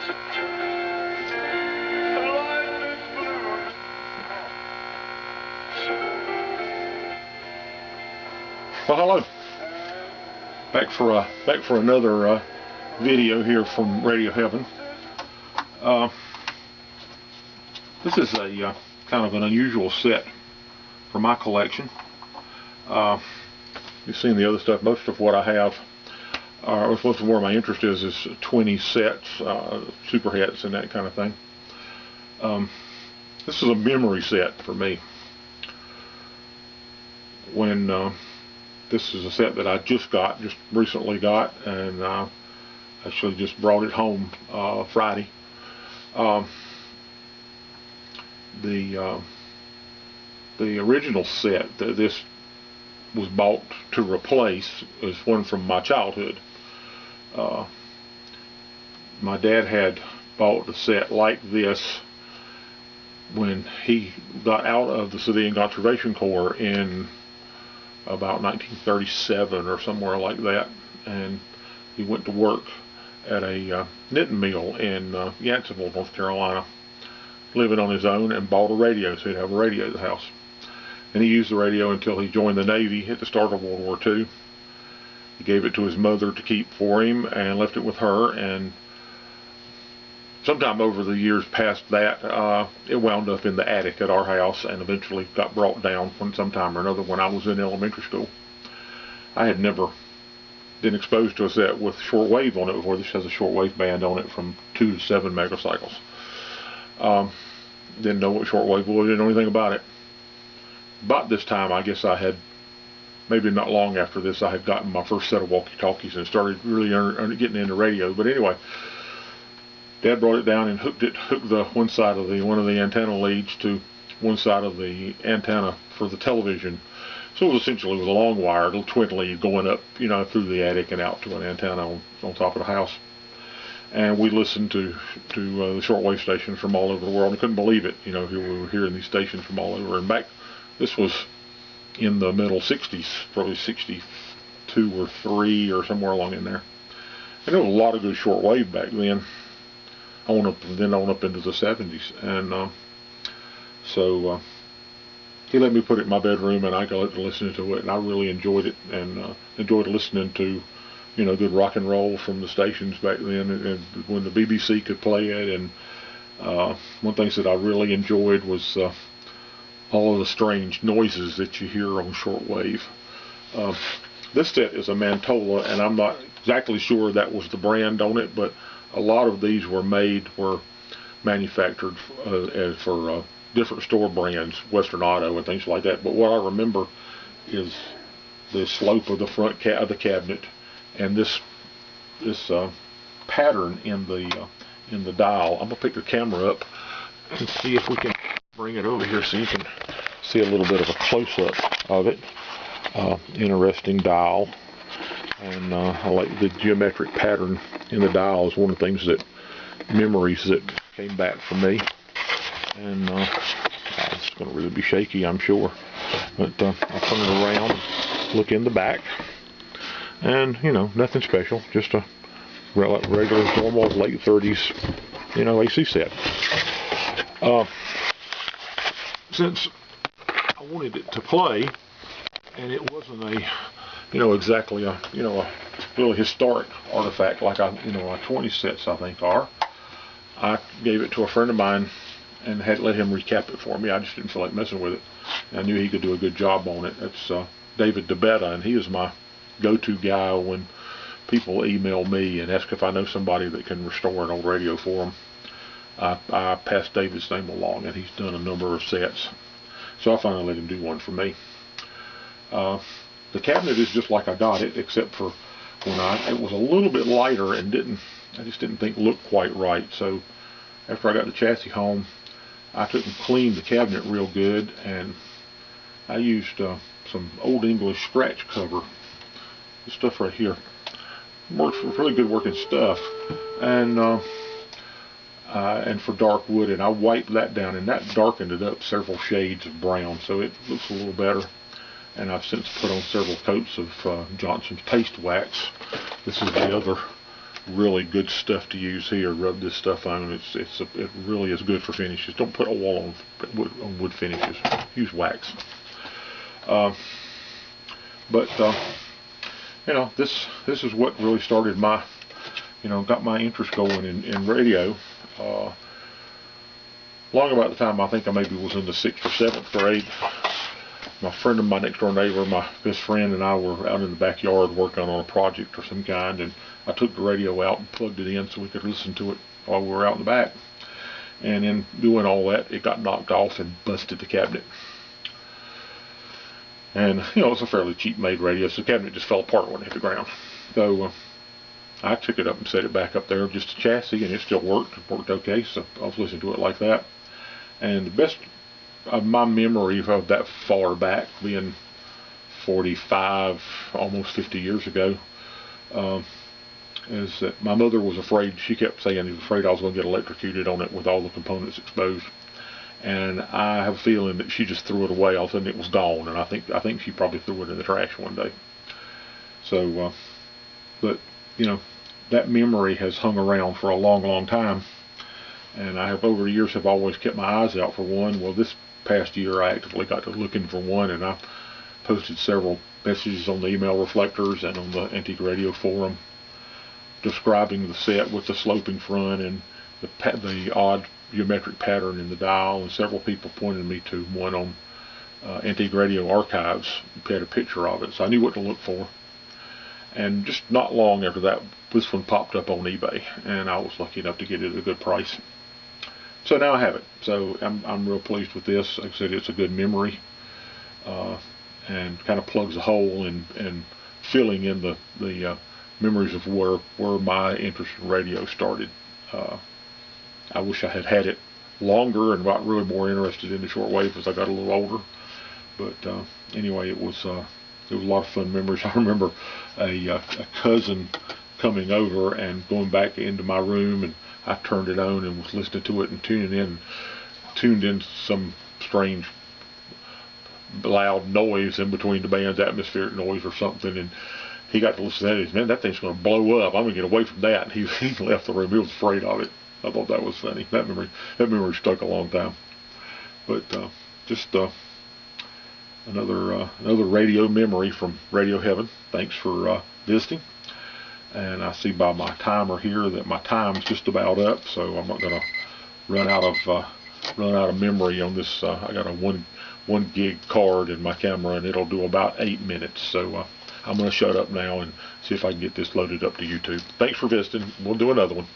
Well, hello. Back for another video here from Radio Heaven. This is a kind of an unusual set for my collection. You've seen the other stuff. Most of what I have, most of where my interest is 20 sets, super hits and that kind of thing. This is a memory set for me. When this is a set that I just recently got, and actually just brought it home Friday. The original set that this was bought to replace is one from my childhood. My dad had bought a set like this when he got out of the Civilian Conservation Corps in about 1937 or somewhere like that, and he went to work at a knitting mill in Yanceyville, North Carolina, living on his own, and bought a radio, so he'd have a radio at the house. And he used the radio until he joined the Navy at the start of World War II. He gave it to his mother to keep for him and left it with her, and sometime over the years past that, it wound up in the attic at our house and eventually got brought down sometime or another when I was in elementary school. I had never been exposed to a set with shortwave on it before. This has a shortwave band on it from 2 to 7 megacycles. Didn't know what shortwave was, didn't know anything about it. About this time, I guess I had, maybe not long after this, I had gotten my first set of walkie-talkies and started really getting into radio. But anyway, Dad brought it down and hooked the one side of one of the antenna leads to one side of the antenna for the television. So it was essentially with a long wire, a little twin lead going up, you know, through the attic and out to an antenna on top of the house. And we listened to the shortwave stations from all over the world. I couldn't believe it, you know, we were hearing these stations from all over. And back, this was in the middle 60s, probably 62 or 3 or somewhere along in there. And there was a lot of good shortwave back then. On up into the 70s, and so he let me put it in my bedroom, and I got to listen to it, and I really enjoyed it, and enjoyed listening to, you know, good rock and roll from the stations back then, and when the BBC could play it. And one of the things that I really enjoyed was all of the strange noises that you hear on shortwave. This set is a Mantola, and I'm not exactly sure that was the brand on it, but a lot of these were manufactured for different store brands, Western Auto and things like that. But what I remember is the slope of the front of the cabinet, and this pattern in the dial. I'm gonna pick the camera up and see if we can bring it over here so you can see a little bit of a close-up of it. Interesting dial. And I like the geometric pattern in the dial. Is one of the things memories that came back for me. And it's going to really be shaky, I'm sure. But I'll turn it around and look in the back. And, you know, nothing special. Just a regular, normal, late 30s, you know, AC set. Since I wanted it to play, and it wasn't exactly a really historic artifact like a 20 sets I think are. I gave it to a friend of mine and had let him recap it for me. I just didn't feel like messing with it. I knew he could do a good job on it. It's David DeBetta, and he is my go-to guy when people email me and ask if I know somebody that can restore an old radio for them. I passed David's name along, and he's done a number of sets. So I finally let him do one for me. The cabinet is just like I got it, except for it was a little bit lighter and I just didn't think looked quite right. So after I got the chassis home, I took and cleaned the cabinet real good, and I used some Old English scratch cover. This stuff right here works for really good working stuff, and for dark wood, and I wiped that down, and that darkened it up several shades of brown, so it looks a little better. And I've since put on several coats of Johnson's Taste Wax. This is the other really good stuff to use here. Rub this stuff on. It really is good for finishes. Don't put oil on wood finishes. Use wax. But you know, this is what really started my, you know, got my interest going in radio. Long about the time I think I maybe was in the 6th or 7th grade. My friend of my next door neighbor, my best friend, and I were out in the backyard working on a project of some kind, and I took the radio out and plugged it in so we could listen to it while we were out in the back. And in doing all that, it got knocked off and busted the cabinet. And, you know, it's a fairly cheap made radio, so the cabinet just fell apart when it hit the ground. So I took it up and set it back up there, just a chassis, and it still worked. It worked okay, so I was listening to it like that. And the best of my memory of that far back, being 45, almost 50 years ago, is that my mother was afraid. She kept saying she was afraid I was going to get electrocuted on it with all the components exposed. And I have a feeling that she just threw it away. All of a sudden it was gone, and I think she probably threw it in the trash one day. So, but you know, that memory has hung around for a long, long time. And I have, over the years, have always kept my eyes out for one. Well, this past year I actively got to looking for one, and I posted several messages on the email reflectors and on the Antique Radio forum describing the set with the sloping front and the odd geometric pattern in the dial, and several people pointed me to one on Antique Radio Archives. It had a picture of it, so I knew what to look for. And just not long after that, this one popped up on eBay, and I was lucky enough to get it at a good price. So now I have it. So I'm real pleased with this. Like I said, it's a good memory, and kind of plugs a hole in filling in the memories of where my interest in radio started. I wish I had it longer and got really more interested in the shortwave as I got a little older. But anyway, it was a lot of fun memories. I remember a cousin coming over and going back into my room, and I turned it on and was listening to it and tuned in some strange loud noise in between the band's atmospheric noise or something, and he got to listen to that. He said, "Man, that thing's going to blow up. I'm going to get away from that." And he left the room. He was afraid of it. I thought that was funny. That memory stuck a long time. But just another radio memory from Radio Heaven. Thanks for visiting. And I see by my timer here that my time's just about up, so I'm not going to run out of memory on this. I got a one gig card in my camera, and it'll do about 8 minutes. So I'm going to shut up now and see if I can get this loaded up to YouTube. Thanks for visiting. We'll do another one.